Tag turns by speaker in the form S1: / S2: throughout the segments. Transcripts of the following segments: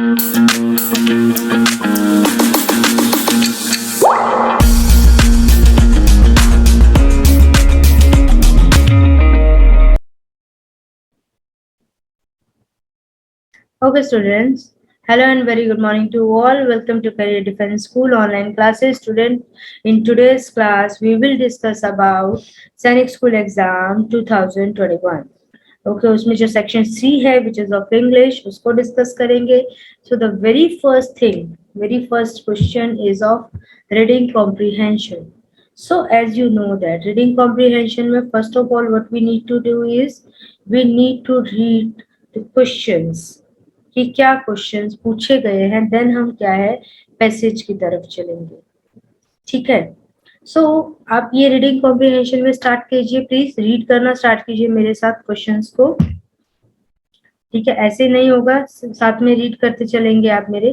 S1: Okay, students. Hello and very good morning to all. Welcome to Career Defense School online classes. Student, in today's class, we will discuss about Sainik School Exam 2021. Okay, उसमें जो section C है, which is of English, उसको discuss करेंगे. So the very first question is of reading comprehension. So as you know that reading comprehension में first of all what we need to do is we need to read the questions कि क्या questions पूछे गए हैं, then हम क्या है passage की तरफ चलेंगे. ठीक है. सो आप ये रीडिंग कॉम्प्रिहेंशन में स्टार्ट कीजिए. प्लीज रीड करना स्टार्ट कीजिए मेरे साथ क्वेश्चंस को. ठीक है, ऐसे नहीं होगा, साथ में रीड करते चलेंगे आप मेरे.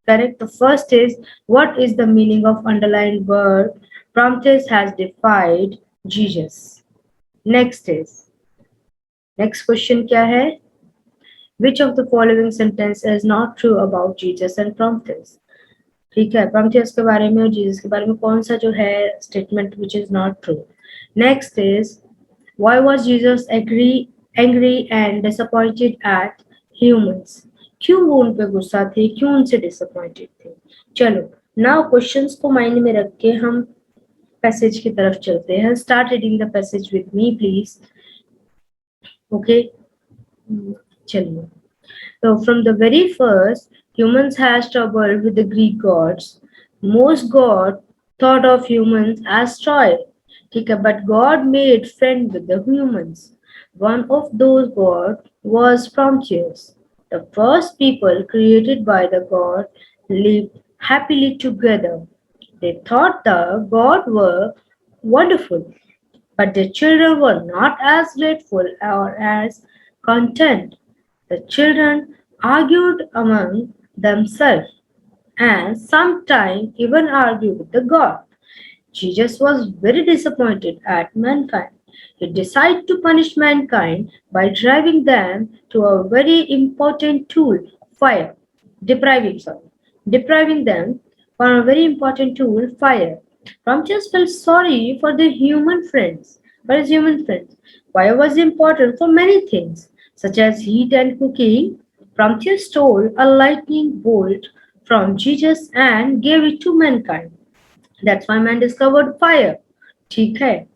S1: Correct. The first is, what is the meaning of underlined word Prometheus has defied Jesus? Next question क्या है? Which of the following sentence is not true about Jesus and Prometheus? ठीक है, Prometheus के बारे में और Jesus के बारे में कौन सा जो है statement which is not true? Next is, why was Jesus angry and disappointed at humans? क्यों वो उन पे गुस्सा थे, क्यों उनसे disappointed थे? चलो, now questions को माइंड में रख के हम पैसेज की तरफ चलते हैं. Start reading the passage with me, please. Okay. चलिए. So from the very first, humans has trouble with the Greek gods. Most god thought of humans as toy. ठीक है, but God made friend with the humans. One of those gods was Prometheus. The first people created by the god lived happily together. They thought the gods were wonderful, but their children were not as grateful or as content. The children argued among themselves and sometimes even argued with the God. Jesus was very disappointed at mankind. He decided to punish mankind by driving them to a very important tool, fire. Depriving them from a very important tool, fire. Prometheus felt sorry for the human friends. Fire was important for many things, such as heat and cooking. Prometheus stole a lightning bolt from Jesus and gave it to mankind. That's why man discovered fire. ठीक है.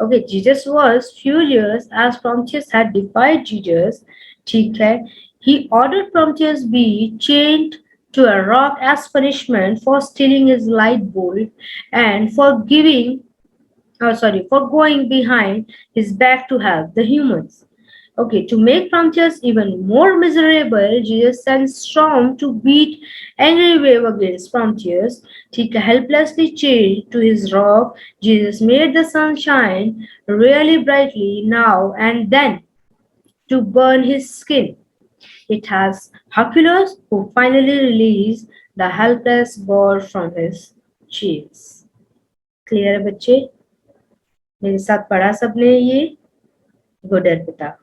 S1: Okay, Jesus was furious as Prometheus had defied Jesus. ठीक है. He ordered Prometheus be chained to a rock as punishment for stealing his light bolt and for going behind his back to help the humans. Okay, to make Prometheus even more miserable, Jesus sent Storm to beat angry wave against Prometheus. He helplessly chained to his rock. Jesus made the sun shine really brightly now and then to burn his skin. It has Hercules who finally released the helpless boy from his chains. Clear है बच्चे? मेरे साथ पढ़ा सबने ये? Good Arpita.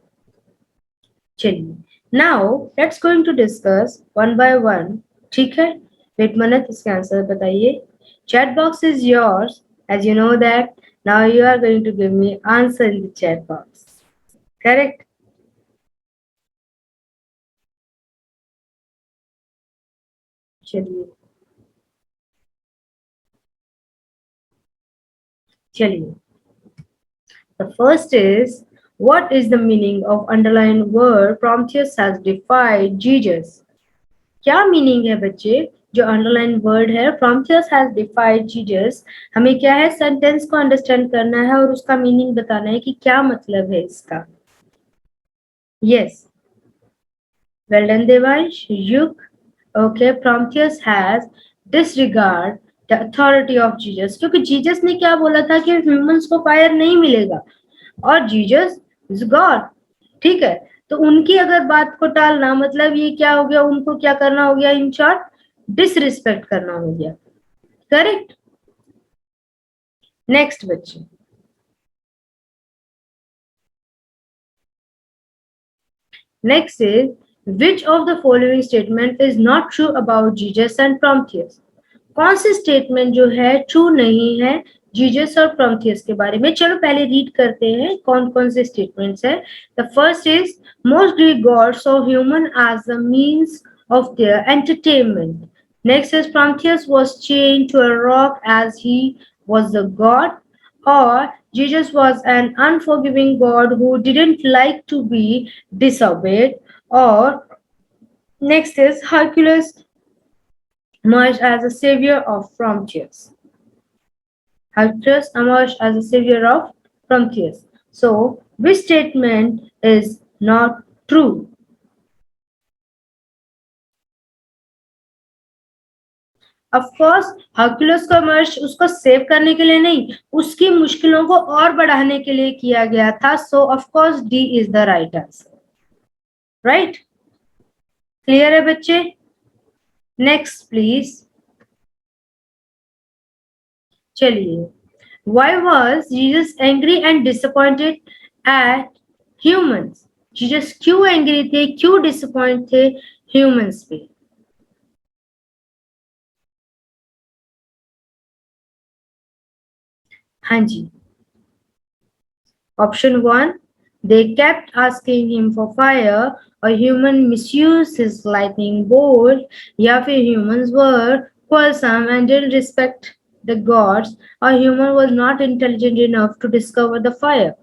S1: चलिए, now let's going to discuss one by one. ठीक है, wait minute, इसके आंसर बताइए. Chat box is yours. As you know that now you are going to give me answer in the chat box. Correct? चलिए the first is, what is the meaning of underlined word Prometheus has defied Jesus? क्या meaning है बच्चे जो underline word है Prometheus has defied Jesus? हमें क्या है sentence को अंडरस्टैंड करना है और उसका मीनिंग बताना है कि क्या मतलब है इसका. Yes, well done Devansh. Yug. Okay, Prometheus has disregard the authority of Jesus. क्योंकि जीसस ने क्या बोला था कि ह्यूमंस को फायर नहीं मिलेगा और जीसस इज गॉड. ठीक है, तो उनकी अगर बात को टालना मतलब ये क्या हो गया, उनको क्या करना हो गया, इन शॉर्ट डिसरिस्पेक्ट करना हो गया. करेक्ट. नेक्स्ट बच्चे, next is Which of the following statement is not true about Jesus and Prometheus? कौन सी स्टेटमेंट जो है ट्रू नहीं है जीजस और प्रोमेथियस के बारे में? चलो पहले रीड करते हैं कौन कौन से स्टेटमेंट्स है. The first is most Greek gods saw human as a means of their entertainment. Next is Prometheus was chained to a rock as he was a god, or Jesus was an unforgiving god who didn't like to be disobeyed, or next is Hercules emerged as a savior of Prometheus. Hercules emerged as a savior of Prometheus. So, which statement is not true? Of course, Hercules का मर्ज उसको save करने के लिए नहीं, उसकी मुश्किलों को और बढ़ाने के लिए किया गया था. So, of course, D is the right answer. Right? Clear है बच्चे? Next, please. चलिए. Why was Jesus angry and disappointed at humans? Jesus क्यों एंग्री थे, क्यों डिसअपॉइंट थे ह्यूमंस पे? हाँ जी. Option 1, they kept asking him for fire, or human misused his lightning bolt, या फिर humans were quarrelsome and didn't respect the gods, or human was not intelligent enough to discover the fire.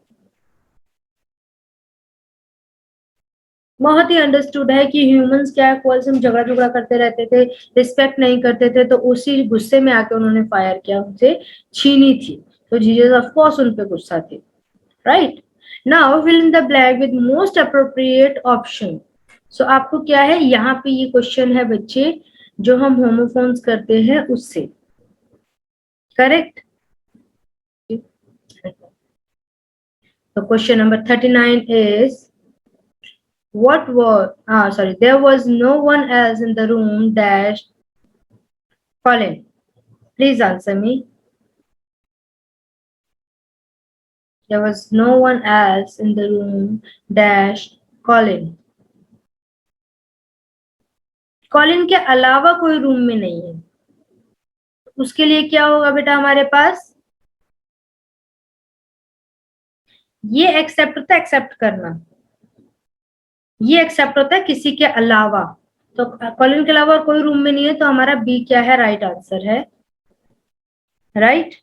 S1: बहुत he understood है कि humans क्या क्वाल्सम झगड़ा झगड़ा करते रहते थे, रिस्पेक्ट नहीं करते थे, तो उसी गुस्से में आके उन्होंने फायर किया, उनसे छीनी थी. तो जीसस ऑफ कोर्स उन पे गुस्सा थे. Right. Now fill in the blank with most appropriate option. So आपको क्या है, यहाँ पे ये क्वेश्चन है बच्चे जो हम होमोफोन्स करते हैं उससे. करेक्ट. तो question number 39 is what was there was no one else in the room dash Colin. Please answer me. There was no one else in the room dash Colin. Colin के अलावा कोई room में नहीं है. उसके लिए क्या होगा बेटा हमारे पास? ये एक्सेप्ट होता है, एक्सेप्ट करना. ये एक्सेप्ट होता है किसी के अलावा. तो कॉलिन के अलावा और कोई रूम में नहीं है, तो हमारा बी क्या है, राइट आंसर है. Right.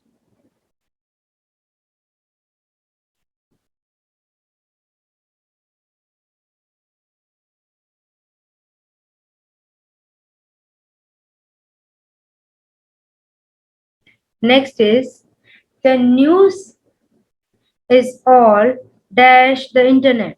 S1: Next is the news is all dash the internet.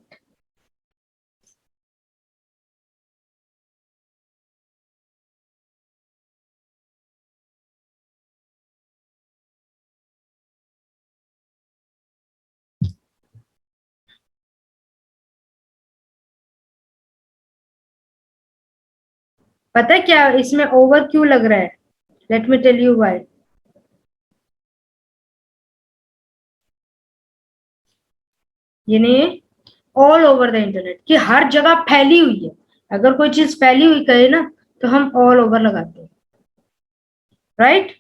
S1: पता है क्या इसमें ओवर क्यों लग रहा है? Let me tell you why. यानी ऑल ओवर द इंटरनेट, कि हर जगह फैली हुई है. अगर कोई चीज फैली हुई कहे ना तो हम ऑल ओवर लगाते हैं. Right.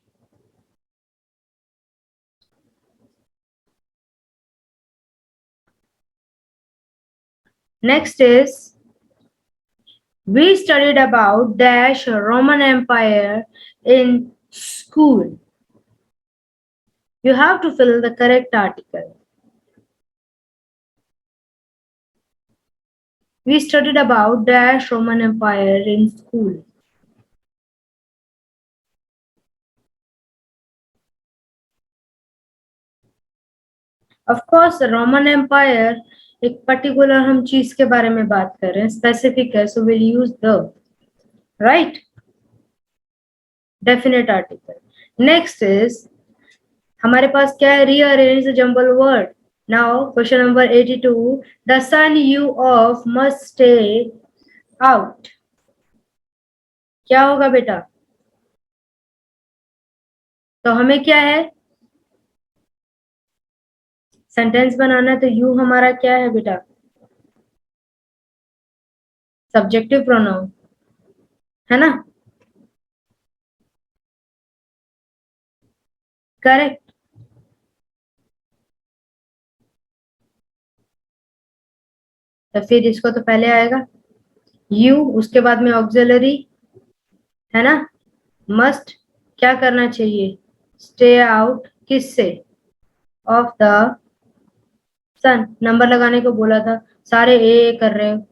S1: Next is we studied about dash Roman Empire in school. You have to fill the correct article. We studied about dash Roman Empire in school. Of course, Roman Empire एक particular हम चीज के बारे में बात कर रहे हैं, स्पेसिफिक है, so will use the. Right. Definite article. Next is हमारे पास क्या है, rearrange the jumble word. Now question number 82, the sun you of must stay out. क्या होगा बेटा? तो हमें क्या है, सेंटेंस बनाना है, तो यू हमारा क्या है बेटा? सब्जेक्टिव प्रोनाउन है ना, करेक्ट। तो फिर इसको तो पहले आएगा यू, उसके बाद में ऑक्सिलरी, है ना। मस्ट क्या करना चाहिए, स्टे आउट किससे, ऑफ द सन। नंबर लगाने को बोला था, सारे ए कर रहे हो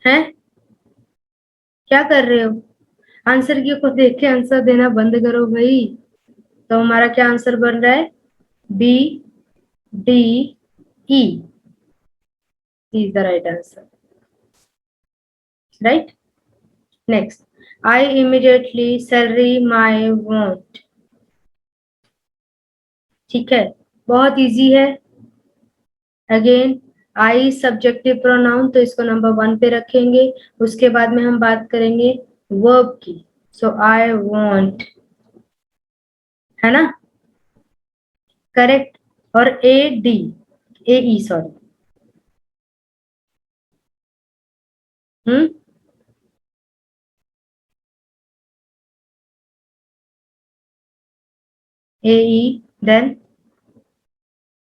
S1: हैं, क्या कर रहे हो। आंसर की को देख के आंसर देना बंद करो भाई। तो हमारा क्या आंसर बन रहा है, B D E is the right answer, right. Next, I immediately salary my want, ठीक है, बहुत इजी है। अगेन आई सब्जेक्टिव प्रोनाउन, तो इसको नंबर 1 पे रखेंगे। उसके बाद में हम बात करेंगे वर्ब की, सो आई वांट, है ना, करेक्ट। और A D, A E sorry, hmm, A E, then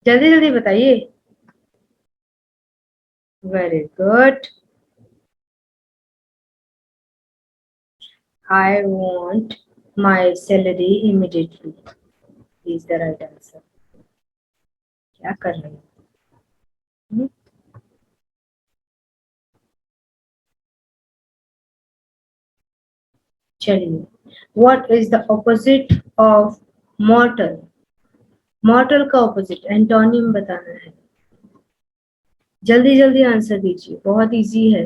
S1: जल्दी जल्दी बताइए। Very good, I want my salary immediately is the right answer. क्या कर रहे हैं, हम्म? चलिए, what is the opposite of mortal, mortal का ऑपोजिट एंटोनियम बताना है। जल्दी जल्दी आंसर दीजिए, बहुत इजी है।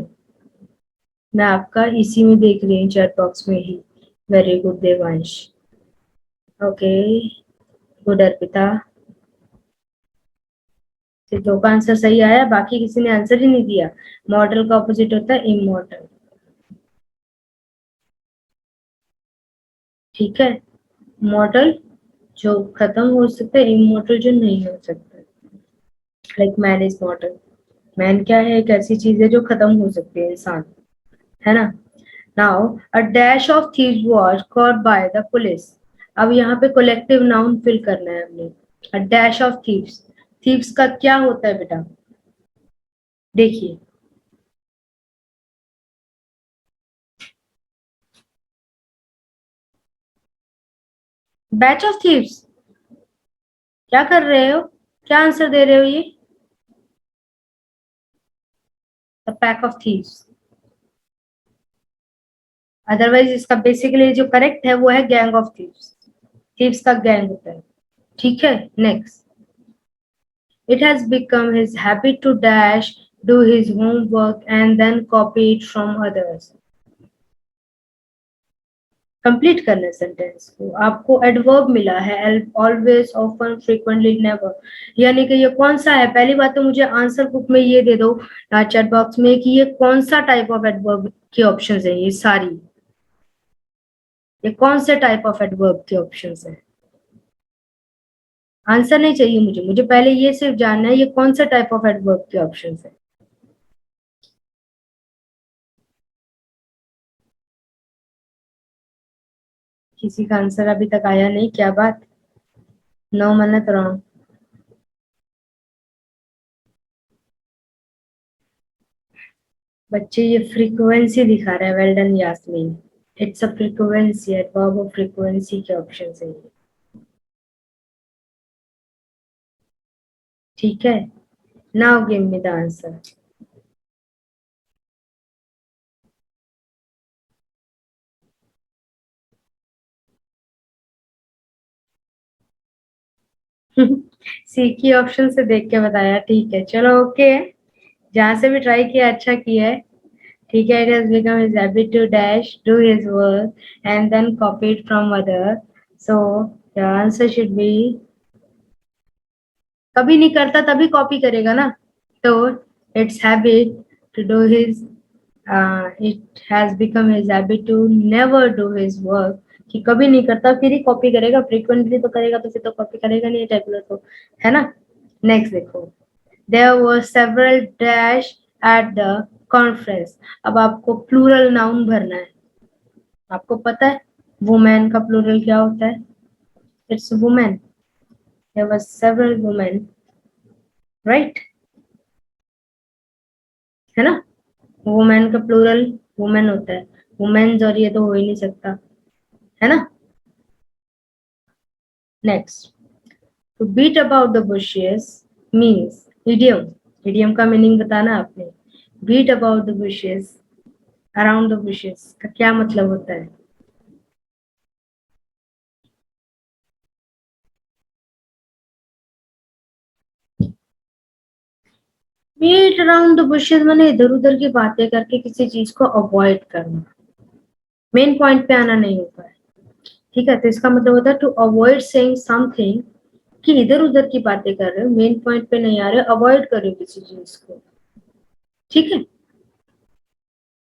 S1: मैं आपका इसी में देख रही हूँ, चैट बॉक्स में ही। Very good Devansh, okay, good Arpita. सिर्फ 2 का आंसर सही आया, बाकी किसी ने आंसर ही नहीं दिया। मॉडल का ऑपोजिट होता है इमॉर्टल, ठीक है। मॉडल जो खत्म हो सकता है, इमॉर्टल जो नहीं हो सकता। Like man is model, man क्या है, एक ऐसी चीज है जो खत्म हो सकती है, इंसान, है ना। Now a dash of thieves was caught by the police. अब यहाँ पे कलेक्टिव नाउन फिल करना है हमने। A dash of thieves, thieves का क्या होता है बेटा, देखिए, बैच ऑफ थीव्स, क्या कर रहे हो, क्या आंसर दे रहे हो ये, the pack of thieves. Otherwise इसका बेसिकली जो करेक्ट है वो है गैंग ऑफ थीव्स, थीव्स का गैंग होता है, ठीक है। Next, it has become his habit to dash do his homework and then copy it from others. Complete करना सेंटेंस को, आपको एडवर्ब मिला है, ऑलवेज, ऑफन, फ्रीक्वेंटली, नेवर, यानी कि ये कौन सा है। पहली बात तो मुझे आंसर बुक में ये दे दो चैट बॉक्स में कि ये कौन सा टाइप ऑफ एडवर्ब की ऑप्शंस है, ये सारी, ये कौन से टाइप ऑफ एडवर्ब के ऑप्शंस है। आंसर नहीं चाहिए मुझे, मुझे पहले ये सिर्फ जानना है ये कौन सा टाइप ऑफ एडवर्ब के ऑप्शंस है। किसी का आंसर अभी तक आया नहीं, क्या बात, 9 मिनट रॉन्ग। बच्चे ये फ्रीक्वेंसी दिखा रहा है, well done Yasmin, it's a frequency, adverb of frequency के ऑप्शन है ये, ठीक है। Now give me the answer. C की ऑप्शन से देख के बताया, ठीक है, चलो ओके, जहां से भी ट्राई किया अच्छा किया है, ठीक है। It has become his habit to dash do his work and then copy it from other, so the answer should be, कभी नहीं करता तभी कॉपी करेगा ना, तो it's habit to do his, it has become his habit to never do his work, कि कभी नहीं करता फिर ही कॉपी करेगा, फ्रीक्वेंटली तो करेगा तो फिर तो कॉपी करेगा नहीं, रेगुलर तो, है ना। नेक्स्ट देखो, there were several dash at the conference. अब आपको प्लूरल नाउन भरना है। आपको पता है वुमेन का प्लूरल क्या होता है? It's women. There were several women, right? है ना? वुमेन का प्लूरल वुमेन होता है। वुमेन्स और ये तो हो ही नहीं सकता, है ना? Next, to beat about the bushes means idiom. Idiom का मीनिंग बताना आपने। Beat about the bushes, around the bushes का क्या मतलब होता है? बीट अराउंड द बुशेस माने इधर उधर की बातें करके किसी चीज को अवॉइड करना, मेन पॉइंट पे आना नहीं होता है। ठीक है, तो इसका मतलब होता है टू अवॉइड सेइंग समथिंग, कि इधर उधर की बातें कर रहे हो, मेन पॉइंट पे नहीं आ रहे, अवॉइड कर रहे हो किसी चीज को। ठीक है,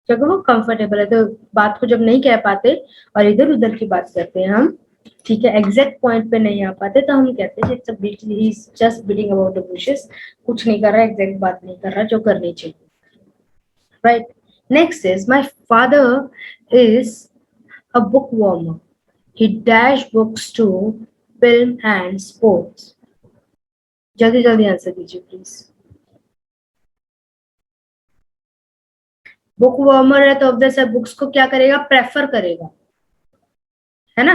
S1: जब वो कंफर्टेबल है तो बात को जब नहीं कह पाते और इधर उधर की बात करते हैं हम, ठीक है, एग्जैक्ट पॉइंट पे नहीं आ पाते, तो हम कहते हैं it's a beat, he is just beating about the bushes. कुछ नहीं कर रहा, एग्जैक्ट बात नहीं कर रहा जो करनी चाहिए, right? Next is my father is a bookworm. He dash books to film and sports. जल्दी जल्दी आंसर दीजिए प्लीज। बुक वर्मर है तो ऑब्वियस है बुक्स को क्या करेगा, प्रेफर करेगा, है ना?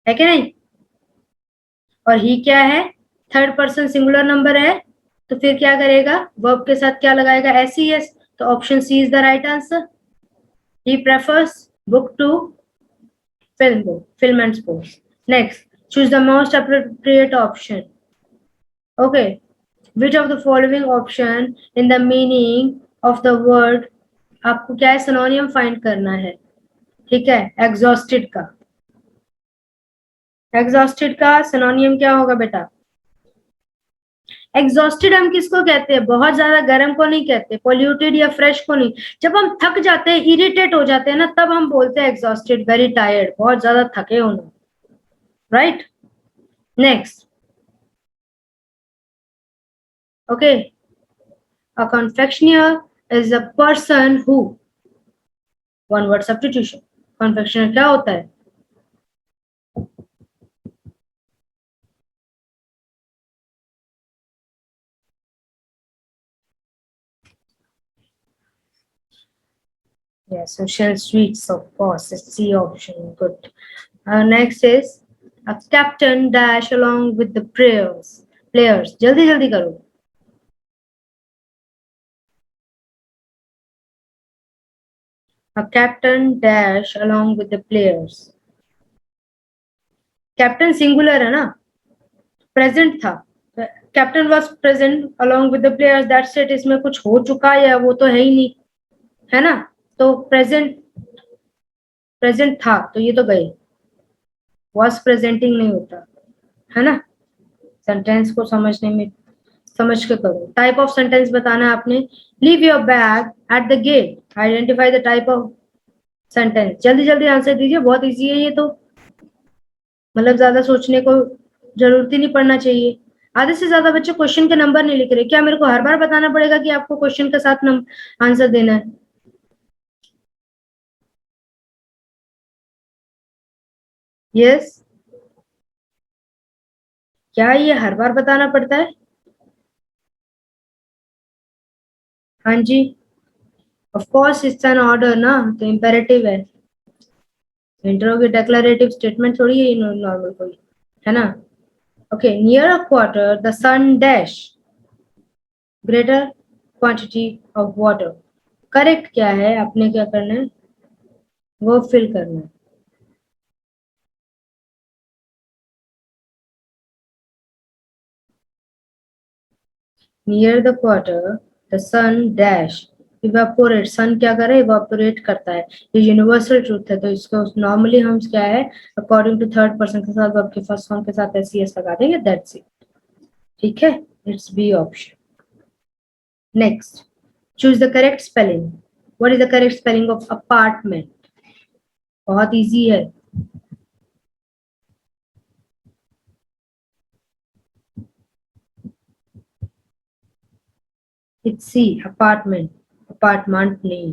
S1: है कि नहीं? और ही क्या है, थर्ड पर्सन सिंगुलर नंबर है, तो फिर क्या करेगा, वर्ब के साथ क्या लगाएगा, एस ई एस। तो option C is the right answer. He prefers book to film, book, film and sports. Next, choose the most appropriate option. Okay, which of the following option in the meaning of the word, आपको क्या है, सिनोनियम find करना है। ठीक है, exhausted का, exhausted का सिनोनियम क्या होगा बेटा? एग्जॉस्टेड हम किसको कहते हैं, बहुत ज्यादा गर्म को नहीं कहते, पोल्यूटेड या फ्रेश को नहीं। जब हम थक जाते हैं, इरिटेट हो जाते हैं ना, तब हम बोलते हैं एग्जॉस्टेड, वेरी टायर्ड, बहुत ज्यादा थके होना, right? Next, okay, a confectioner is a person who, one word substitution, confectioner क्या होता है? Yes, social sweets, of course. It's C option. Good. Next is a captain dash along with the players. Players. जल्दी जल्दी करो. A captain dash along with the players. Captain singular है ना? Present था. Captain was present along with the players. That's it. इसमें कुछ हो चुका है या वो तो है ही नहीं, है ना? तो present, प्रेजेंट था तो ये तो गए, वॉज प्रेजेंटिंग नहीं होता, है ना? सेंटेंस को समझने में समझ के करो। टाइप ऑफ सेंटेंस बताना है आपने। Leave your bag at the gate, identify the type of sentence. जल्दी जल्दी आंसर दीजिए, बहुत इजी है ये तो, मतलब ज्यादा सोचने को जरूरत ही नहीं पड़ना चाहिए। आधे से ज्यादा बच्चे क्वेश्चन के नंबर नहीं लिख रहे, क्या मेरे को हर बार बताना पड़ेगा कि आपको क्वेश्चन के साथ आंसर देना है? यस, क्या ये हर बार बताना पड़ता है? हाँ जी, of course it's an order ना, तो इम्पेरेटिव है। इंट्रोगेटिव डिक्लेरेटिव स्टेटमेंट थोड़ी है नॉर्मल कोई, है ना? Okay, near a quarter the sun dash greater quantity of water. Correct क्या है, आपने क्या करना है, वो फिल करना है। Near the quarter the sun dash evaporate, sun क्या करे, इवेपोरेट करता है। ये यूनिवर्सल ट्रूथ है, तो इसको नॉर्मली हम क्या है, अकॉर्डिंग टू थर्ड पर्सन के साथ वर्ब के फर्स्ट फॉर्म के साथ एस सी एस लगा देंगे, दैट्स इट। ठीक है, it's B option. Next, choose the correct spelling. What is the correct spelling of apartment? बहुत इजी है। It's C, apartment. अपार्टमेंट नहीं,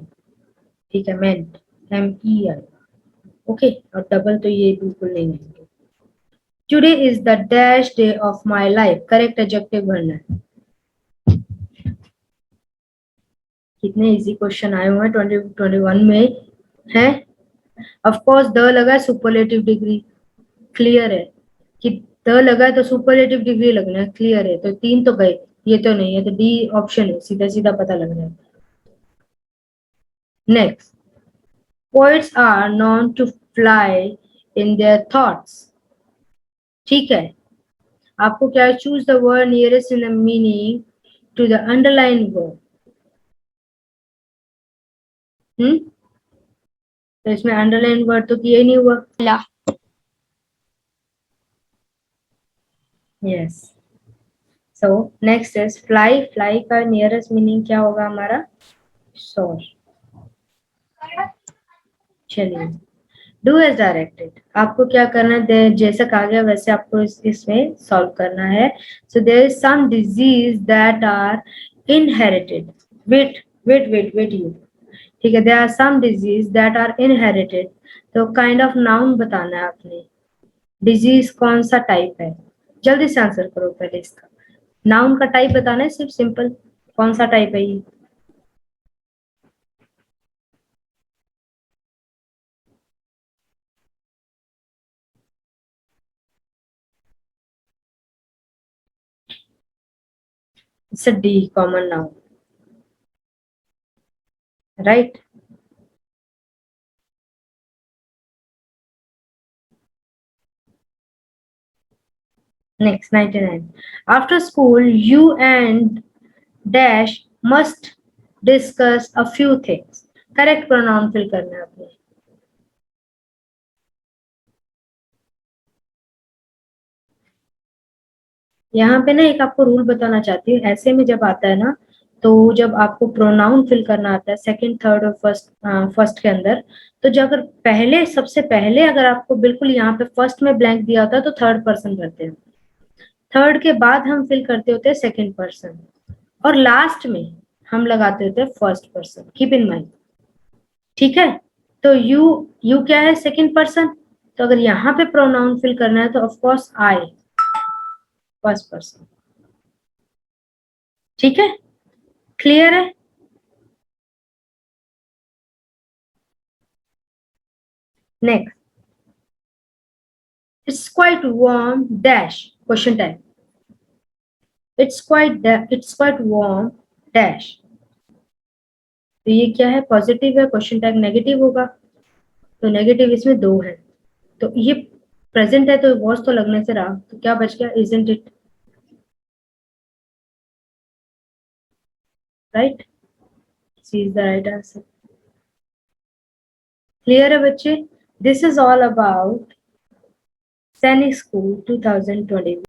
S1: ठीक है, मेंट, MEI, ओके, और डबल तो ये बिल्कुल नहीं आएंगे। Today is the dash day of my life, correct adjective भरना है। कितने इजी क्वेश्चन आए हुए हैं 2021 में है। ऑफ कोर्स द लगा है, सुपरलेटिव डिग्री, क्लियर है कि द लगा है तो सुपरलेटिव डिग्री लगना है, क्लियर है। तो 3 तो गए, ये तो नहीं है, तो डी ऑप्शन है, सीधा सीधा पता लग रहा है। Next, poets are known to fly in their thoughts, ठीक है। आपको क्या, choose the word nearest in the meaning to the underline word. तो इसमें अंडरलाइन वर्ड तो किया ही नहीं हुआ। Yes, so next is fly, fly का नियरेस्ट मीनिंग क्या होगा हमारा, सोर। चलिए, डू एज डायरेक्टेड, आपको क्या करना है, जैसा कहा गया वैसे आपको इसमें सॉल्व करना है। So there is some disease that are inherited, wait wait wait wait you, ठीक है, there are some disease that are inherited. तो काइंड ऑफ नाउन बताना है आपने, डिजीज कौन सा टाइप है, जल्दी से आंसर करो पहले इसका। नाउन का टाइप बताना है सिर्फ, सिंपल, कौन सा टाइप है ये। It's a D, common noun, right. Next, 99. After school, you and dash must discuss a few things. Correct pronoun fill करना है आपने। यहाँ पे ना एक आपको रूल बताना चाहती हूँ, ऐसे में जब आता है ना, तो जब आपको प्रोनाउन फिल करना आता है सेकंड, थर्ड और फर्स्ट के अंदर, तो जब अगर पहले, सबसे पहले अगर आपको बिल्कुल यहाँ पे फर्स्ट में ब्लैंक दिया होता है तो थर्ड पर्सन भरते हैं, थर्ड के बाद हम फिल करते होते हैं सेकंड पर्सन, और लास्ट में हम लगाते होते हैं first person, keep in mind, ठीक है। तो यू क्या है, सेकंड पर्सन, तो अगर यहाँ पे प्रोनाउन फिल करना है तो of course I, first person, ठीक है, क्लियर है। Next, it's quite warm dash, question type, it's quite warm dash, तो ये क्या है, पॉजिटिव है, क्वेश्चन टाइप नेगेटिव होगा, तो नेगेटिव इसमें 2 है, तो ये प्रेजेंट है तो वॉज तो लगने से रहा, तो क्या बच गया, isn't it, right, C is the right answer. Clear है बच्चे, this is all about Sainik school 2020।